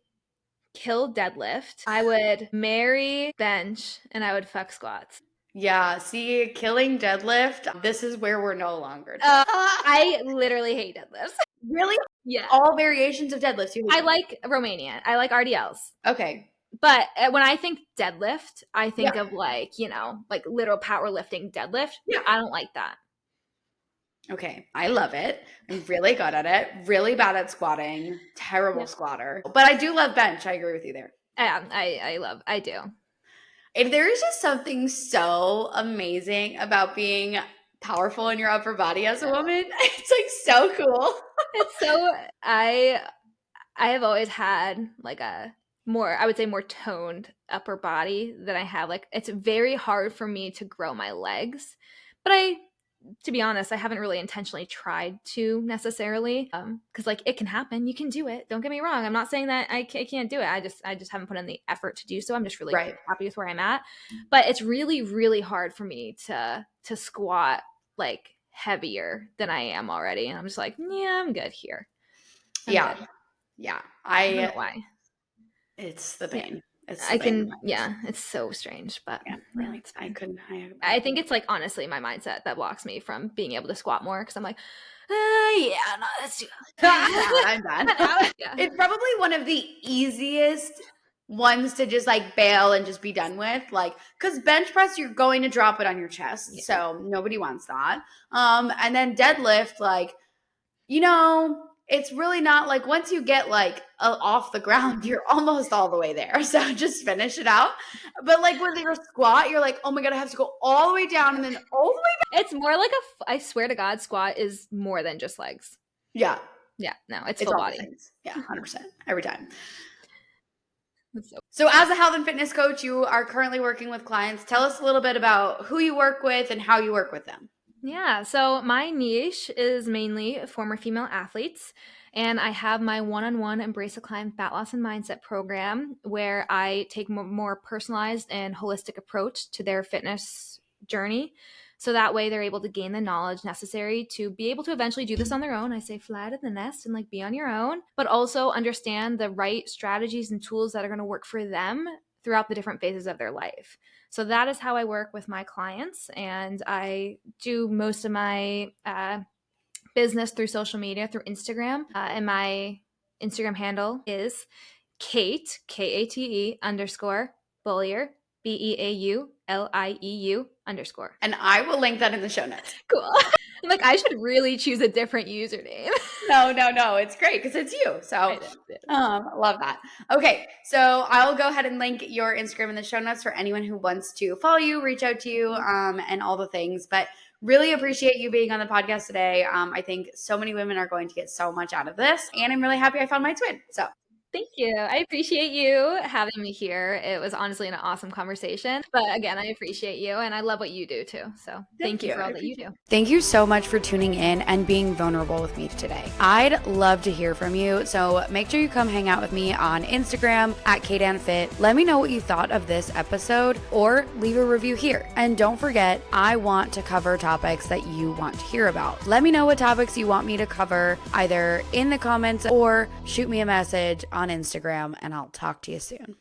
B: kill deadlift. I would marry bench, and I would fuck squats.
A: Yeah, see, killing deadlift, this is where we're no longer.
B: I literally hate deadlifts.
A: Really?
B: Yeah.
A: All variations of deadlifts.
B: I like Romanian. I like RDLs.
A: Okay.
B: But when I think deadlift, I think of like literal powerlifting deadlift.
A: Yeah.
B: I don't like that.
A: Okay, I love it. I'm really good at it. Really bad at squatting. Terrible squatter. But I do love bench. I agree with you there.
B: Yeah, I do.
A: And there is just something so amazing about being powerful in your upper body as a woman. It's like so cool.
B: It's so I have always had like a more, I would say, more toned upper body than I have. Like it's very hard for me to grow my legs, but to be honest, I haven't really intentionally tried to necessarily, because like it can happen. You can do it. Don't get me wrong. I'm not saying that I can't do it. I just haven't put in the effort to do so. I'm just really happy with where I'm at. But it's really, really hard for me to squat like heavier than I am already. And I'm just like, yeah, I'm good here. I'm good.
A: Yeah.
B: I don't know why.
A: It's the pain.
B: It's so strange, but
A: really,
B: I think it's like honestly my mindset that blocks me from being able to squat more because I'm like, let's do it.
A: I'm done. It's probably one of the easiest ones to just like bail and just be done with, like because bench press you're going to drop it on your chest, so nobody wants that. And then deadlift, like it's really not like once you get like off the ground, you're almost all the way there. So just finish it out. But like with your squat, you're like, oh my God, I have to go all the way down and then all the way back.
B: It's more like I swear to God, squat is more than just legs.
A: Yeah.
B: Yeah. No, it's full body.
A: Yeah, 100% every time. So as a health and fitness coach, you are currently working with clients. Tell us a little bit about who you work with and how you work with them.
B: Yeah, so my niche is mainly former female athletes, and I have my one-on-one Embrace a Climb Fat Loss and Mindset program where I take more personalized and holistic approach to their fitness journey. So that way they're able to gain the knowledge necessary to be able to eventually do this on their own. I say fly out of the nest and like be on your own, but also understand the right strategies and tools that are going to work for them throughout the different phases of their life. So that is how I work with my clients, and I do most of my business through social media, through Instagram, and my Instagram handle is Kate, Kate _Beaulieu, BeauLieu_.
A: And I will link that in the show notes.
B: Cool. I'm like, I should really choose a different username.
A: No. It's great because it's you. So love that. Okay. So I'll go ahead and link your Instagram in the show notes for anyone who wants to follow you, reach out to you, and all the things. But really appreciate you being on the podcast today. I think so many women are going to get so much out of this. And I'm really happy I found my twin. So
B: thank you. I appreciate you having me here. It was honestly an awesome conversation. But again, I appreciate you and I love what you do too. So thank you for all that you do.
A: Thank you so much for tuning in and being vulnerable with me today. I'd love to hear from you. So make sure you come hang out with me on Instagram at KateAnnFit. Let me know what you thought of this episode or leave a review here. And don't forget, I want to cover topics that you want to hear about. Let me know what topics you want me to cover either in the comments or shoot me a message on Instagram, and I'll talk to you soon.